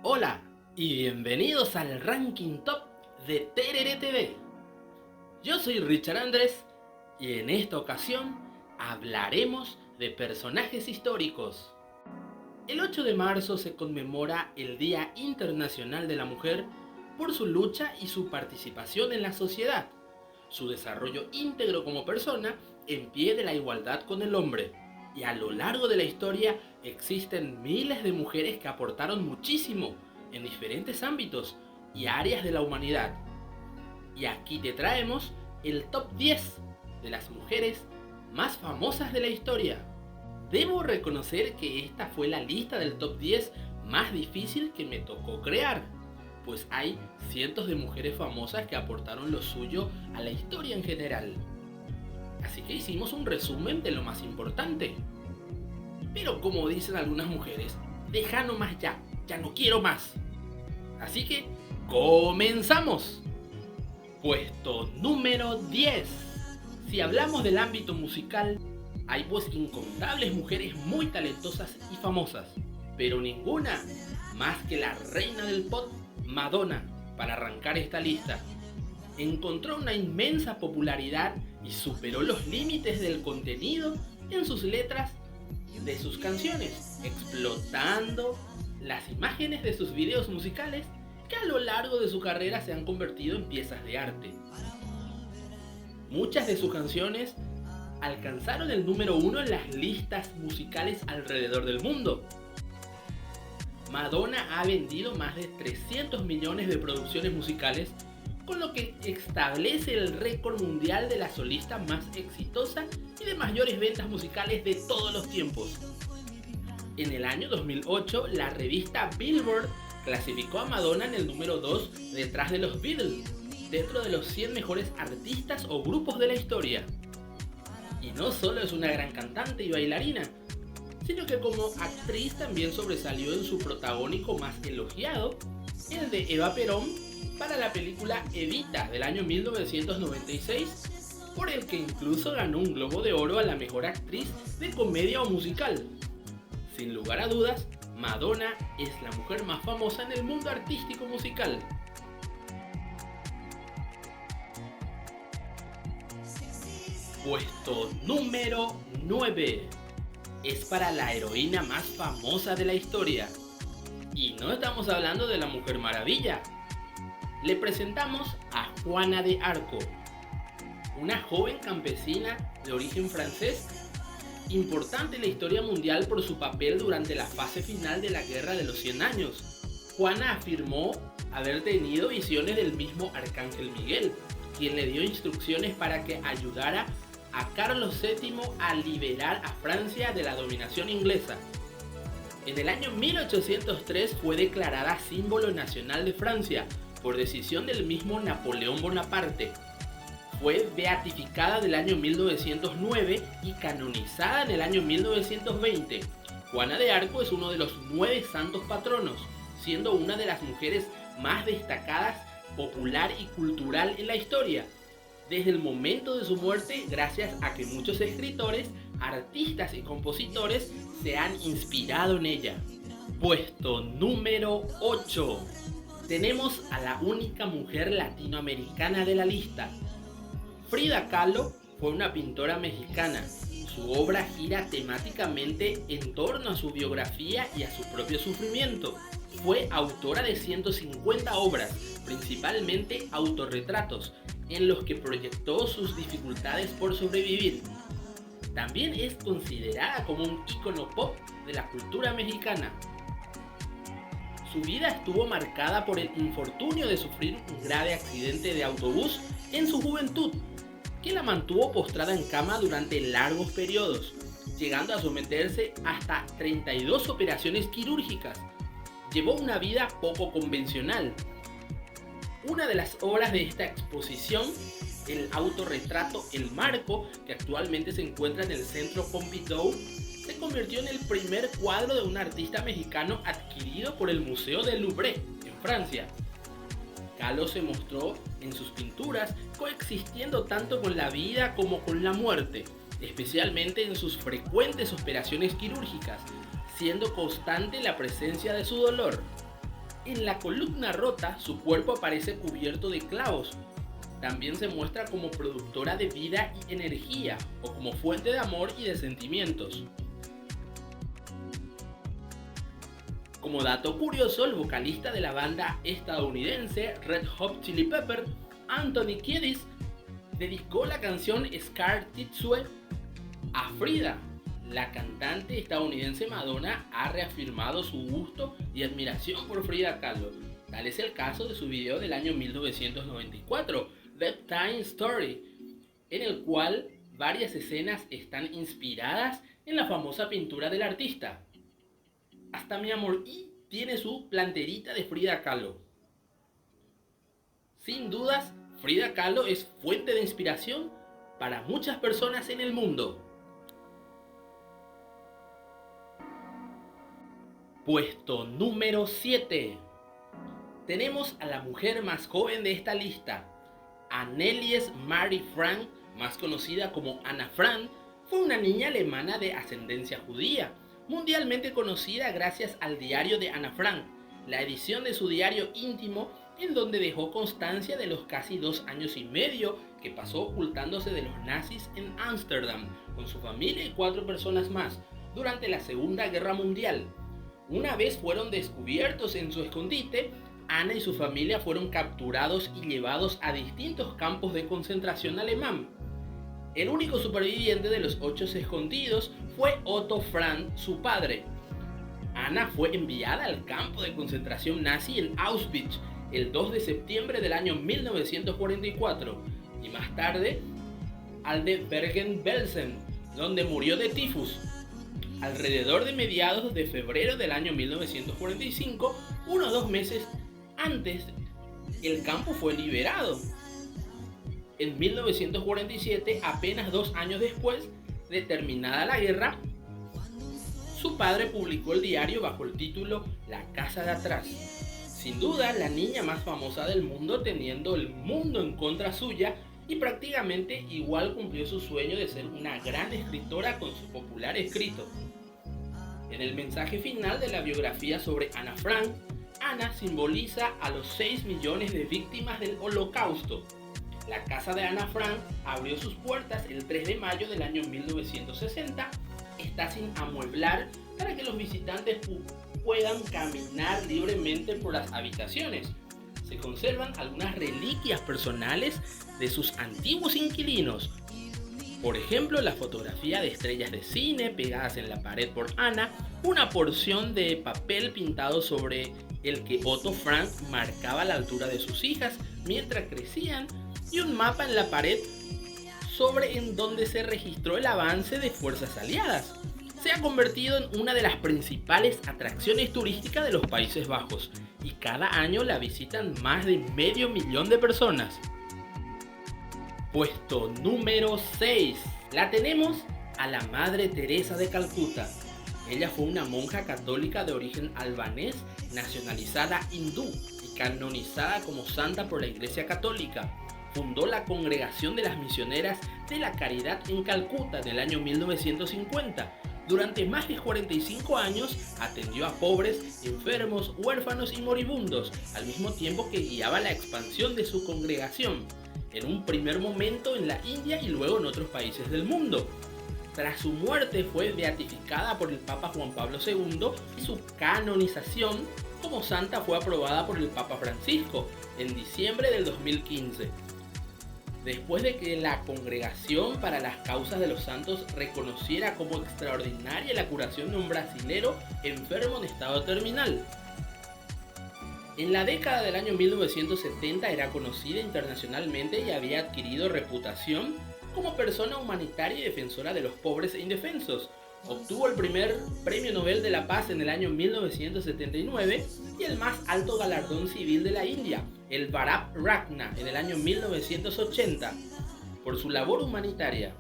Hola y bienvenidos al Ranking Top de Terere TV. Yo soy Richard Andrés y en esta ocasión hablaremos de personajes históricos. El 8 de marzo se conmemora el Día Internacional de la Mujer por su lucha y su participación en la sociedad, su desarrollo íntegro como persona en pie de la igualdad con el hombre. Y a lo largo de la historia existen miles de mujeres que aportaron muchísimo en diferentes ámbitos y áreas de la humanidad. Y aquí te traemos el top 10 de las mujeres más famosas de la historia. Debo reconocer que esta fue la lista del top 10 más difícil que me tocó crear, pues hay cientos de mujeres famosas que aportaron lo suyo a la historia en general. Así que hicimos un resumen de lo más importante. Pero como dicen algunas mujeres, deja nomás ya no quiero más. Así que, ¡comenzamos! Puesto número 10. Si hablamos del ámbito musical, hay pues incontables mujeres muy talentosas y famosas, pero ninguna más que la reina del pop, Madonna, para arrancar esta lista. Encontró una inmensa popularidad y superó los límites del contenido en sus letras de sus canciones, explotando las imágenes de sus videos musicales que a lo largo de su carrera se han convertido en piezas de arte. Muchas de sus canciones alcanzaron el número 1 en las listas musicales alrededor del mundo. Madonna ha vendido más de 300 millones de producciones musicales, con lo que establece el récord mundial de la solista más exitosa y de mayores ventas musicales de todos los tiempos. En el año 2008, la revista Billboard clasificó a Madonna en el número 2 detrás de los Beatles, dentro de los 100 mejores artistas o grupos de la historia. Y no solo es una gran cantante y bailarina, sino que como actriz también sobresalió en su protagónico más elogiado, el de Eva Perón, para la película Evita del año 1996, por el que incluso ganó un Globo de Oro a la mejor actriz de comedia o musical. Sin lugar a dudas, Madonna es la mujer más famosa en el mundo artístico musical. Puesto número 9. Es para la heroína más famosa de la historia. Y no estamos hablando de la Mujer Maravilla. Le presentamos a Juana de Arco, una joven campesina de origen francés, importante en la historia mundial por su papel durante la fase final de la Guerra de los 100 años. Juana afirmó haber tenido visiones del mismo Arcángel Miguel, quien le dio instrucciones para que ayudara a Carlos VII a liberar a Francia de la dominación inglesa. En el año 1803 fue declarada símbolo nacional de Francia, por decisión del mismo Napoleón Bonaparte. Fue beatificada del año 1909 y canonizada en el año 1920. Juana de Arco es uno de los 9 santos patronos, siendo una de las mujeres más destacadas, popular y cultural en la historia, desde el momento de su muerte, gracias a que muchos escritores, artistas y compositores se han inspirado en ella. Puesto número 8. Tenemos a la única mujer latinoamericana de la lista. Frida Kahlo fue una pintora mexicana. Su obra gira temáticamente en torno a su biografía y a su propio sufrimiento. Fue autora de 150 obras, principalmente autorretratos, en los que proyectó sus dificultades por sobrevivir. También es considerada como un ícono pop de la cultura mexicana. Su vida estuvo marcada por el infortunio de sufrir un grave accidente de autobús en su juventud, que la mantuvo postrada en cama durante largos periodos, llegando a someterse hasta 32 operaciones quirúrgicas. Llevó una vida poco convencional. Una de las obras de esta exposición, el autorretrato El Marco, que actualmente se encuentra en el Centro Pompidou, se convirtió en el primer cuadro de un artista mexicano adquirido por el Museo del Louvre, en Francia. Kahlo se mostró en sus pinturas coexistiendo tanto con la vida como con la muerte, especialmente en sus frecuentes operaciones quirúrgicas, siendo constante la presencia de su dolor. En la columna rota, su cuerpo aparece cubierto de clavos. También se muestra como productora de vida y energía, o como fuente de amor y de sentimientos. Como dato curioso, el vocalista de la banda estadounidense Red Hot Chili Peppers, Anthony Kiedis, dedicó la canción Scar Tissue a Frida. La cantante estadounidense Madonna ha reafirmado su gusto y admiración por Frida Kahlo. Tal es el caso de su video del año 1994, Bedtime Story, en el cual varias escenas están inspiradas en la famosa pintura del artista. Hasta mi amor Y tiene su planterita de Frida Kahlo. Sin dudas, Frida Kahlo es fuente de inspiración para muchas personas en el mundo. Puesto número 7. Tenemos a la mujer más joven de esta lista. Annelies Marie Frank, más conocida como Anna Frank, fue una niña alemana de ascendencia judía, mundialmente conocida gracias al diario de Anna Frank, la edición de su diario íntimo en donde dejó constancia de los casi 2 años y medio que pasó ocultándose de los nazis en Ámsterdam con su familia y 4 personas más durante la Segunda Guerra Mundial. Una vez fueron descubiertos en su escondite, Ana y su familia fueron capturados y llevados a distintos campos de concentración alemán. El único superviviente de los 8 escondidos fue Otto Frank, su padre. Ana fue enviada al campo de concentración nazi en Auschwitz el 2 de septiembre del año 1944 y más tarde al de Bergen-Belsen, donde murió de tifus. Alrededor de mediados de febrero del año 1945, 1 o 2 meses antes, el campo fue liberado. En 1947, apenas 2 años después de terminada la guerra, su padre publicó el diario bajo el título La casa de atrás. Sin duda, la niña más famosa del mundo, teniendo el mundo en contra suya, y prácticamente igual cumplió su sueño de ser una gran escritora con su popular escrito. En el mensaje final de la biografía sobre Anna Frank, Ana simboliza a los 6 millones de víctimas del Holocausto. La casa de Anna Frank abrió sus puertas el 3 de mayo del año 1960. Está sin amueblar para que los visitantes puedan caminar libremente por las habitaciones. Se conservan algunas reliquias personales de sus antiguos inquilinos. Por ejemplo, la fotografía de estrellas de cine pegadas en la pared por Ana, una porción de papel pintado sobre el que Otto Frank marcaba la altura de sus hijas mientras crecían y un mapa en la pared sobre en donde se registró el avance de fuerzas aliadas. Se ha convertido en una de las principales atracciones turísticas de los Países Bajos y cada año la visitan más de 500.000 de personas. Puesto número 6. La tenemos a la Madre Teresa de Calcuta. Ella fue una monja católica de origen albanés, nacionalizada hindú y canonizada como santa por la Iglesia Católica. Fundó la Congregación de las Misioneras de la Caridad en Calcuta en el año 1950. Durante más de 45 años atendió a pobres, enfermos, huérfanos y moribundos, al mismo tiempo que guiaba la expansión de su congregación, en un primer momento en la India y luego en otros países del mundo. Tras su muerte fue beatificada por el Papa Juan Pablo II y su canonización como santa fue aprobada por el Papa Francisco en diciembre del 2015. Después de que la Congregación para las Causas de los Santos reconociera como extraordinaria la curación de un brasilero enfermo en estado terminal. En la década del año 1970 era conocida internacionalmente y había adquirido reputación como persona humanitaria y defensora de los pobres e indefensos. Obtuvo el primer Premio Nobel de la Paz en el año 1979 y el más alto galardón civil de la India, el Bharat Ratna, en el año 1980, por su labor humanitaria.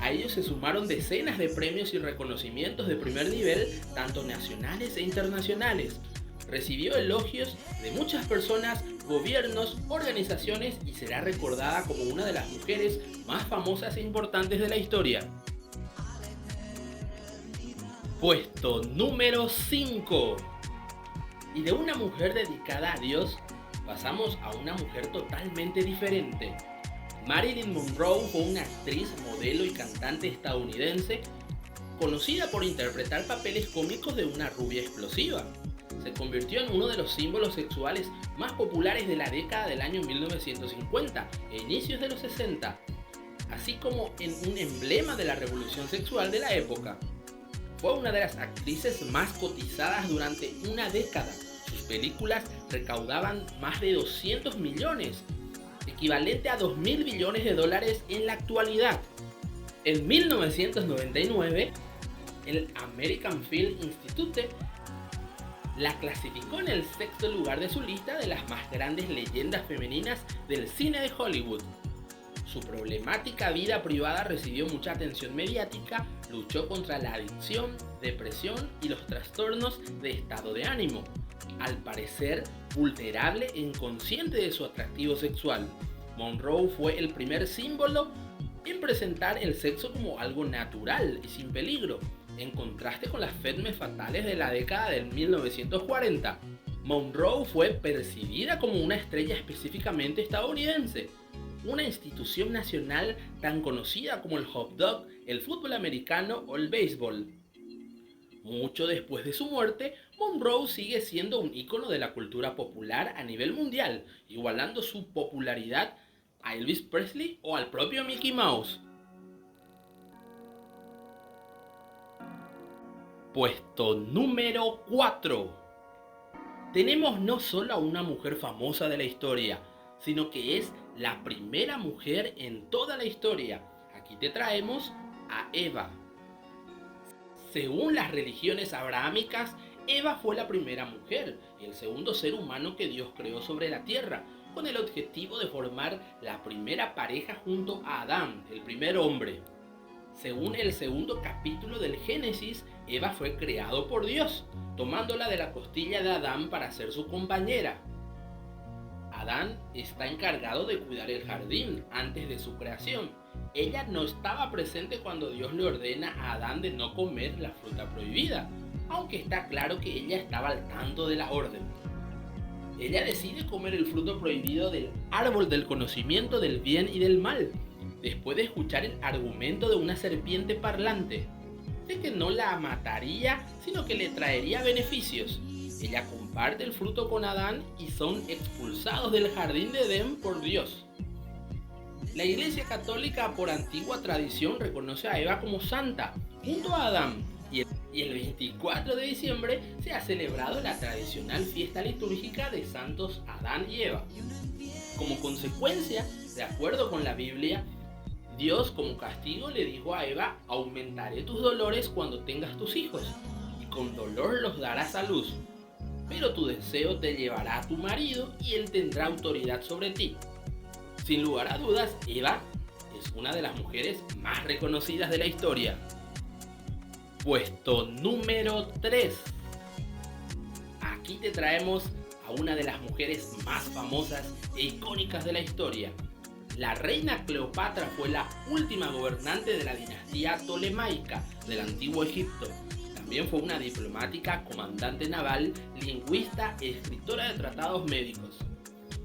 A ellos se sumaron decenas de premios y reconocimientos de primer nivel, tanto nacionales e internacionales. Recibió elogios de muchas personas, gobiernos, organizaciones y será recordada como una de las mujeres más famosas e importantes de la historia. Puesto número 5. Y de una mujer dedicada a Dios, pasamos a una mujer totalmente diferente. Marilyn Monroe fue una actriz, modelo y cantante estadounidense conocida por interpretar papeles cómicos de una rubia explosiva. Se convirtió en uno de los símbolos sexuales más populares de la década del año 1950 e inicios de los 60, así como en un emblema de la revolución sexual de la época. Fue una de las actrices más cotizadas durante una década. Sus películas recaudaban más de 200 millones, equivalente a 2.000 billones de dólares en la actualidad. En 1999, el American Film Institute la clasificó en el sexto lugar de su lista de las más grandes leyendas femeninas del cine de Hollywood. Su problemática vida privada recibió mucha atención mediática, luchó contra la adicción, depresión y los trastornos de estado de ánimo, al parecer vulnerable e inconsciente de su atractivo sexual. Monroe fue el primer símbolo en presentar el sexo como algo natural y sin peligro, en contraste con las femmes fatales de la década del 1940. Monroe fue percibida como una estrella específicamente estadounidense, una institución nacional tan conocida como el hot dog, el fútbol americano o el béisbol. Mucho después de su muerte, Monroe sigue siendo un ícono de la cultura popular a nivel mundial, igualando su popularidad a Elvis Presley o al propio Mickey Mouse. Puesto número 4. Tenemos no solo a una mujer famosa de la historia, sino que es la primera mujer en toda la historia. Aquí te traemos a Eva. Según las religiones abrahámicas, Eva fue la primera mujer y el segundo ser humano que Dios creó sobre la tierra, con el objetivo de formar la primera pareja junto a Adán, el primer hombre. Según el segundo capítulo del Génesis, Eva fue creado por Dios, tomándola de la costilla de Adán para ser su compañera. Adán está encargado de cuidar el jardín antes de su creación. Ella no estaba presente cuando Dios le ordena a Adán de no comer la fruta prohibida, aunque está claro que ella estaba al tanto de la orden. Ella decide comer el fruto prohibido del árbol del conocimiento del bien y del mal, después de escuchar el argumento de una serpiente parlante, de que no la mataría, sino que le traería beneficios. Ella comparte el fruto con Adán y son expulsados del jardín de Edén por Dios. La Iglesia Católica, por antigua tradición, reconoce a Eva como santa, junto a Adán, y el 24 de diciembre se ha celebrado la tradicional fiesta litúrgica de Santos Adán y Eva. Como consecuencia, de acuerdo con la Biblia, Dios como castigo le dijo a Eva: aumentaré tus dolores cuando tengas tus hijos, y con dolor los darás a luz. Pero tu deseo te llevará a tu marido y él tendrá autoridad sobre ti. Sin lugar a dudas, Eva es una de las mujeres más reconocidas de la historia. Puesto número 3. Aquí te traemos a una de las mujeres más famosas e icónicas de la historia. La reina Cleopatra fue la última gobernante de la dinastía tolemaica del antiguo Egipto. También fue una diplomática, comandante naval, lingüista y escritora de tratados médicos.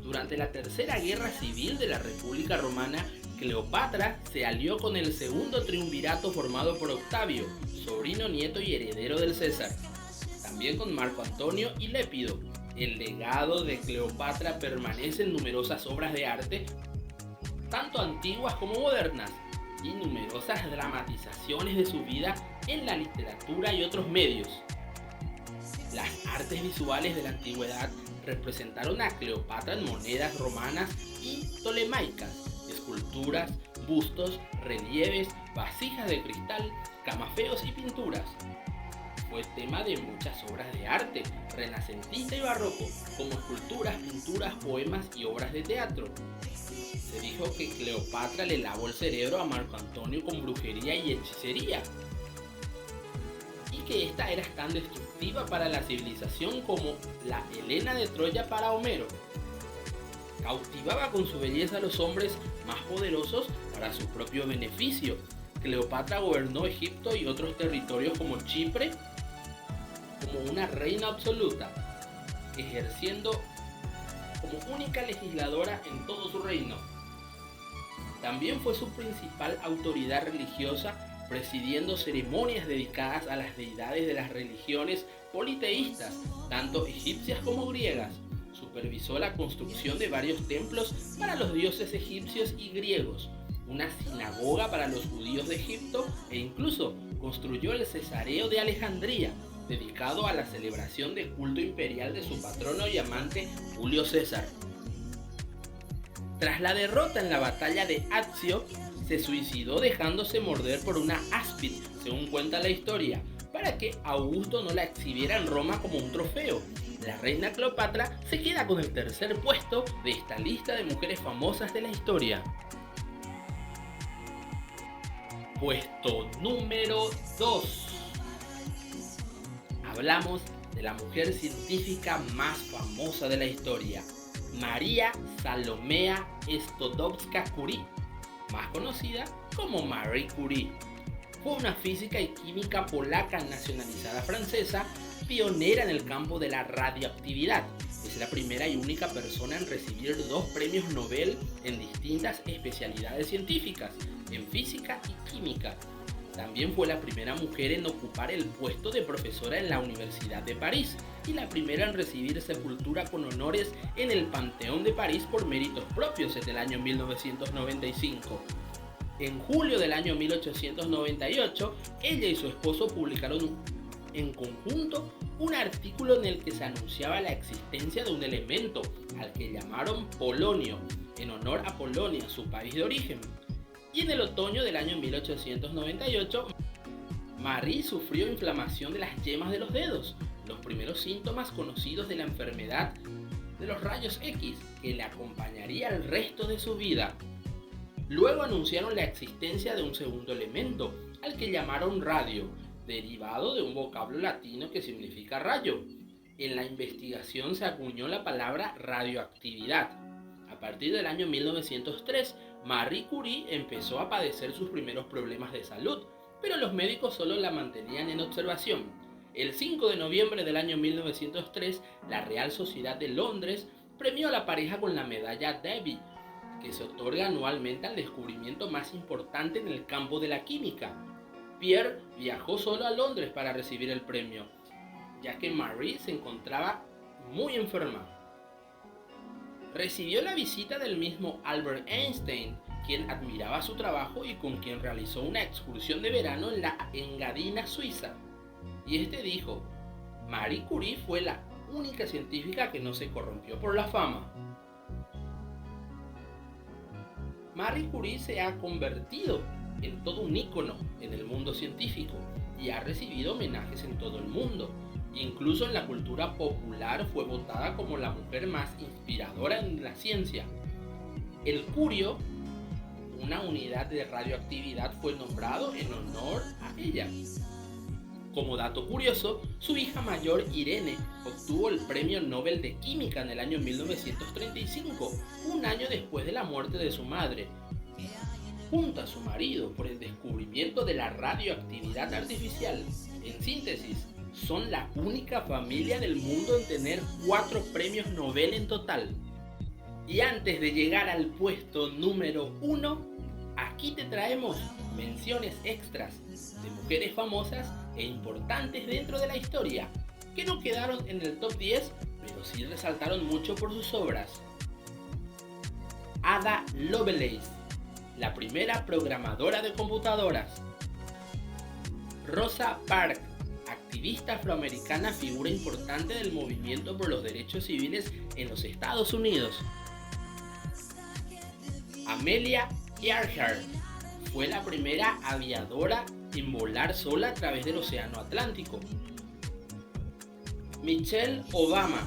Durante la Tercera Guerra Civil de la República Romana, Cleopatra se alió con el segundo triunvirato formado por Octavio, sobrino, nieto y heredero del César. También con Marco Antonio y Lépido. El legado de Cleopatra permanece en numerosas obras de arte, tanto antiguas como modernas, y numerosas dramatizaciones de su vida en la literatura y otros medios. Las artes visuales de la antigüedad representaron a Cleopatra en monedas romanas y tolemaicas, esculturas, bustos, relieves, vasijas de cristal, camafeos y pinturas. Fue tema de muchas obras de arte, renacentista y barroco, como esculturas, pinturas, poemas y obras de teatro. Se dijo que Cleopatra le lavó el cerebro a Marco Antonio con brujería y hechicería, y que esta era tan destructiva para la civilización como la Helena de Troya para Homero. Cautivaba con su belleza a los hombres más poderosos para su propio beneficio. Cleopatra gobernó Egipto y otros territorios como Chipre como una reina absoluta. ejerciendo como única legisladora en todo su reino. También fue su principal autoridad religiosa, presidiendo ceremonias dedicadas a las deidades de las religiones politeístas, tanto egipcias como griegas. Supervisó la construcción de varios templos para los dioses egipcios y griegos, una sinagoga para los judíos de Egipto e incluso construyó el Cesareo de Alejandría, dedicado a la celebración del culto imperial de su patrono y amante Julio César. Tras la derrota en la batalla de Accio, se suicidó dejándose morder por una áspid, según cuenta la historia, para que Augusto no la exhibiera en Roma como un trofeo. La reina Cleopatra se queda con el tercer puesto de esta lista de mujeres famosas de la historia. Puesto número 2. Hablamos de la mujer científica más famosa de la historia, María Salomea Skłodowska-Curie, más conocida como Marie Curie. Fue una física y química polaca nacionalizada francesa, pionera en el campo de la radioactividad. Es la primera y única persona en recibir 2 premios Nobel en distintas especialidades científicas, en física y química. También fue la primera mujer en ocupar el puesto de profesora en la Universidad de París y la primera en recibir sepultura con honores en el Panteón de París por méritos propios en el año 1995. En julio del año 1898, ella y su esposo publicaron en conjunto un artículo en el que se anunciaba la existencia de un elemento al que llamaron polonio, en honor a Polonia, su país de origen. Y en el otoño del año 1898, Marie sufrió inflamación de las yemas de los dedos, los primeros síntomas conocidos de la enfermedad de los rayos X, que le acompañaría el resto de su vida. Luego anunciaron la existencia de un segundo elemento, al que llamaron radio, derivado de un vocablo latino que significa rayo. En la investigación se acuñó la palabra radioactividad. A partir del año 1903, Marie Curie empezó a padecer sus primeros problemas de salud, pero los médicos solo la mantenían en observación. El 5 de noviembre del año 1903, la Real Sociedad de Londres premió a la pareja con la medalla Davy, que se otorga anualmente al descubrimiento más importante en el campo de la química. Pierre viajó solo a Londres para recibir el premio, ya que Marie se encontraba muy enferma. Recibió la visita del mismo Albert Einstein, quien admiraba su trabajo y con quien realizó una excursión de verano en la Engadina, Suiza. Y este dijo: Marie Curie fue la única científica que no se corrompió por la fama. Marie Curie se ha convertido en todo un ícono en el mundo científico y ha recibido homenajes en todo el mundo. Incluso en la cultura popular fue votada como la mujer más inspiradora en la ciencia. El curio, una unidad de radioactividad, fue nombrado en honor a ella. Como dato curioso, su hija mayor Irene obtuvo el Premio Nobel de Química en el año 1935, un año después de la muerte de su madre, junto a su marido, por el descubrimiento de la radioactividad artificial. En síntesis, son la única familia del mundo en tener 4 premios Nobel en total. Y antes de llegar al puesto número 1, aquí te traemos menciones extras de mujeres famosas e importantes dentro de la historia, que no quedaron en el top 10, pero sí resaltaron mucho por sus obras. Ada Lovelace, la primera programadora de computadoras. Rosa Parks, activista afroamericana, figura importante del movimiento por los derechos civiles en los Estados Unidos. Amelia Earhart fue la primera aviadora en volar sola a través del Océano Atlántico. Michelle Obama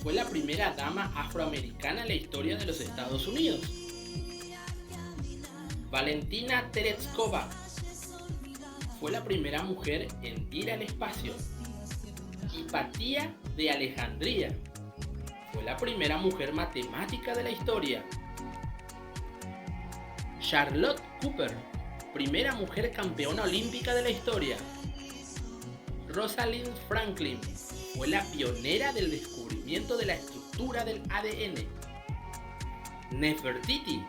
fue la primera dama afroamericana en la historia de los Estados Unidos. Valentina Tereshkova fue la primera mujer en ir al espacio. Hipatia de Alejandría fue la primera mujer matemática de la historia. Charlotte Cooper, primera mujer campeona olímpica de la historia. Rosalind Franklin fue la pionera del descubrimiento de la estructura del ADN. Nefertiti,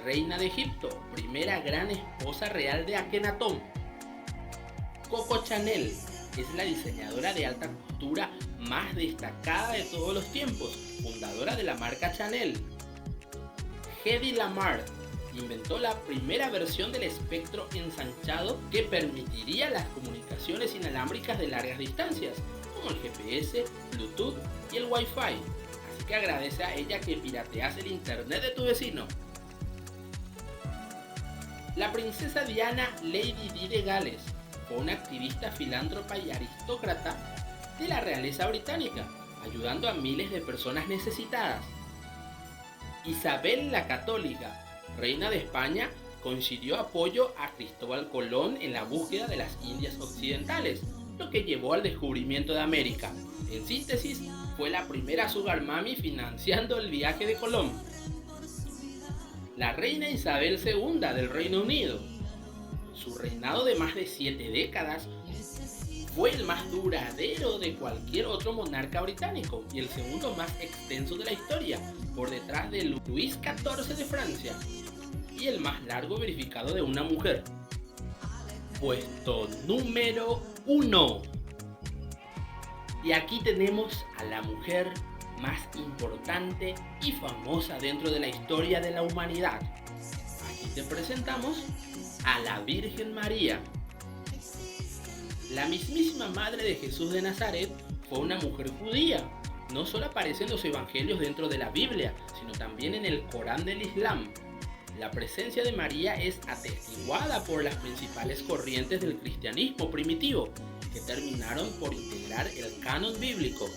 reina de Egipto, primera gran esposa real de Akenatón. Coco Chanel es la diseñadora de alta costura más destacada de todos los tiempos, fundadora de la marca Chanel. Hedy Lamarr inventó la primera versión del espectro ensanchado que permitiría las comunicaciones inalámbricas de largas distancias, como el GPS, Bluetooth y el Wi-Fi. Así que agradece a ella que pirateas el internet de tu vecino. La princesa Diana Lady Di de Gales fue una activista filántropa y aristócrata de la realeza británica, ayudando a miles de personas necesitadas. Isabel la Católica, reina de España, concedió apoyo a Cristóbal Colón en la búsqueda de las Indias Occidentales, lo que llevó al descubrimiento de América. En síntesis, fue la primera sugar mami financiando el viaje de Colón. La reina Isabel II del Reino Unido. Su reinado de más de 7 décadas fue el más duradero de cualquier otro monarca británico y el segundo más extenso de la historia, por detrás de Luis XIV de Francia, y el más largo verificado de una mujer. Puesto número 1. Y aquí tenemos a la mujer más importante y famosa dentro de la historia de la humanidad. Aquí te presentamos a la Virgen María. La mismísima madre de Jesús de Nazaret fue una mujer judía. No solo aparece en los evangelios dentro de la Biblia, sino también en el Corán del Islam. La presencia de María es atestiguada por las principales corrientes del cristianismo primitivo, que terminaron por integrar el canon bíblico,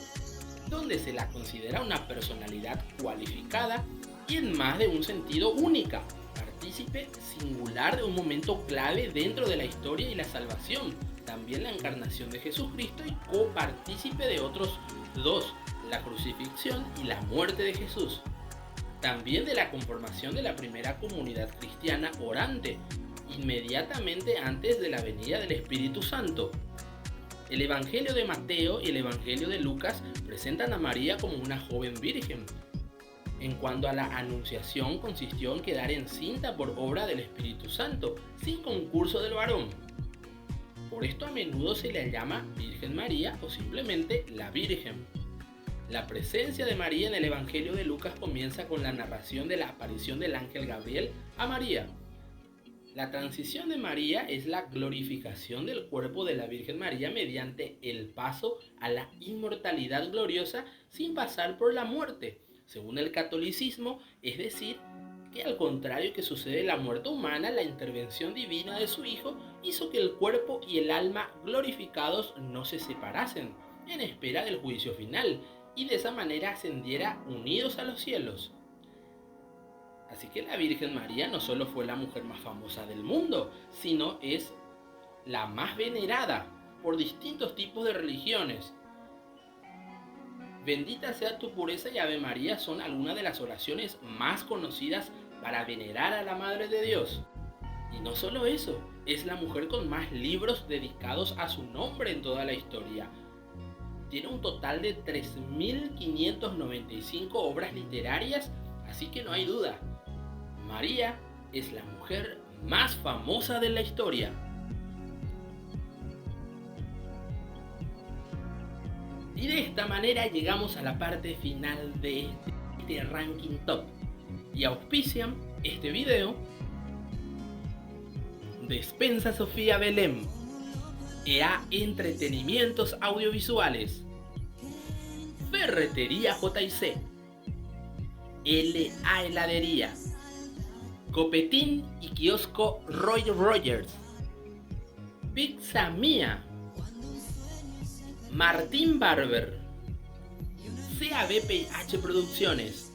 donde se la considera una personalidad cualificada y en más de un sentido única, partícipe singular de un momento clave dentro de la historia y la salvación, también la encarnación de Jesucristo y copartícipe de otros dos, la crucifixión y la muerte de Jesús. También de la conformación de la primera comunidad cristiana orante, inmediatamente antes de la venida del Espíritu Santo. El Evangelio de Mateo y el Evangelio de Lucas presentan a María como una joven virgen. En cuanto a la anunciación, consistió en quedar encinta por obra del Espíritu Santo, sin concurso del varón. Por esto a menudo se le llama Virgen María o simplemente la Virgen. La presencia de María en el Evangelio de Lucas comienza con la narración de la aparición del ángel Gabriel a María. La transición de María es la glorificación del cuerpo de la Virgen María mediante el paso a la inmortalidad gloriosa sin pasar por la muerte, según el catolicismo, es decir, que al contrario que sucede en la muerte humana, la intervención divina de su Hijo hizo que el cuerpo y el alma glorificados no se separasen en espera del juicio final y de esa manera ascendiera unidos a los cielos. Así que la Virgen María no solo fue la mujer más famosa del mundo, sino es la más venerada por distintos tipos de religiones. Bendita sea tu pureza y Ave María son algunas de las oraciones más conocidas para venerar a la Madre de Dios. Y no solo eso, es la mujer con más libros dedicados a su nombre en toda la historia. Tiene un total de 3.595 obras literarias, así que no hay duda. María es la mujer más famosa de la historia. Y de esta manera llegamos a la parte final de este ranking top. Y auspician este video Despensa Sofía Belém, EA Entretenimientos Audiovisuales, Ferretería JC, LA Heladería, Copetín y Kiosco Roy Rogers, Pizza Mía, Martín Barber, CABPH Producciones,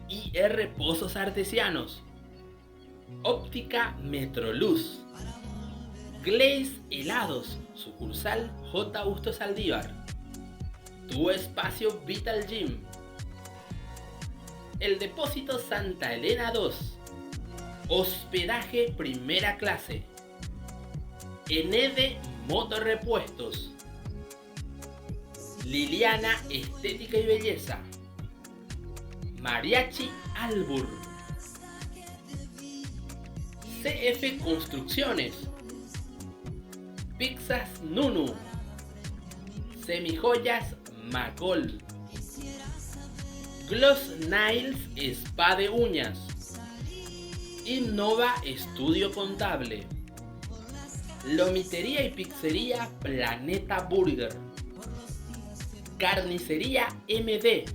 IR Pozos Artesianos, Óptica Metroluz, Glaze Helados, sucursal J. Bustos Saldívar, Tu Espacio Vital Gym, El Depósito Santa Elena 2, Hospedaje Primera Clase, Enede Motorrepuestos, Liliana Estética y Belleza, Mariachi Albur, CF Construcciones, Pizzas Nunu, Semijoyas Magol, Gloss Nails Spa de Uñas, Innova Estudio Contable, Lomitería y Pizzería Planeta Burger, Carnicería MD,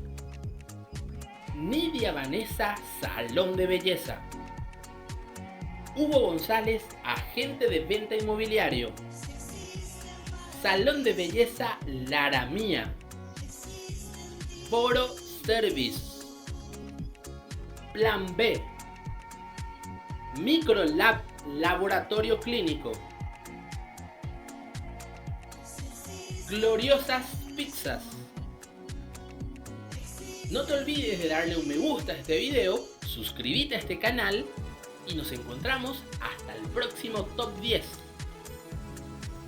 Nidia Vanessa Salón de Belleza, Hugo González Agente de Venta Inmobiliario, Salón de Belleza Lara Mía, Foro Service, Plan B, Microlab Laboratorio Clínico, Gloriosas Pizzas. No te olvides de darle un me gusta a este video, suscríbete a este canal y nos encontramos hasta el próximo Top 10.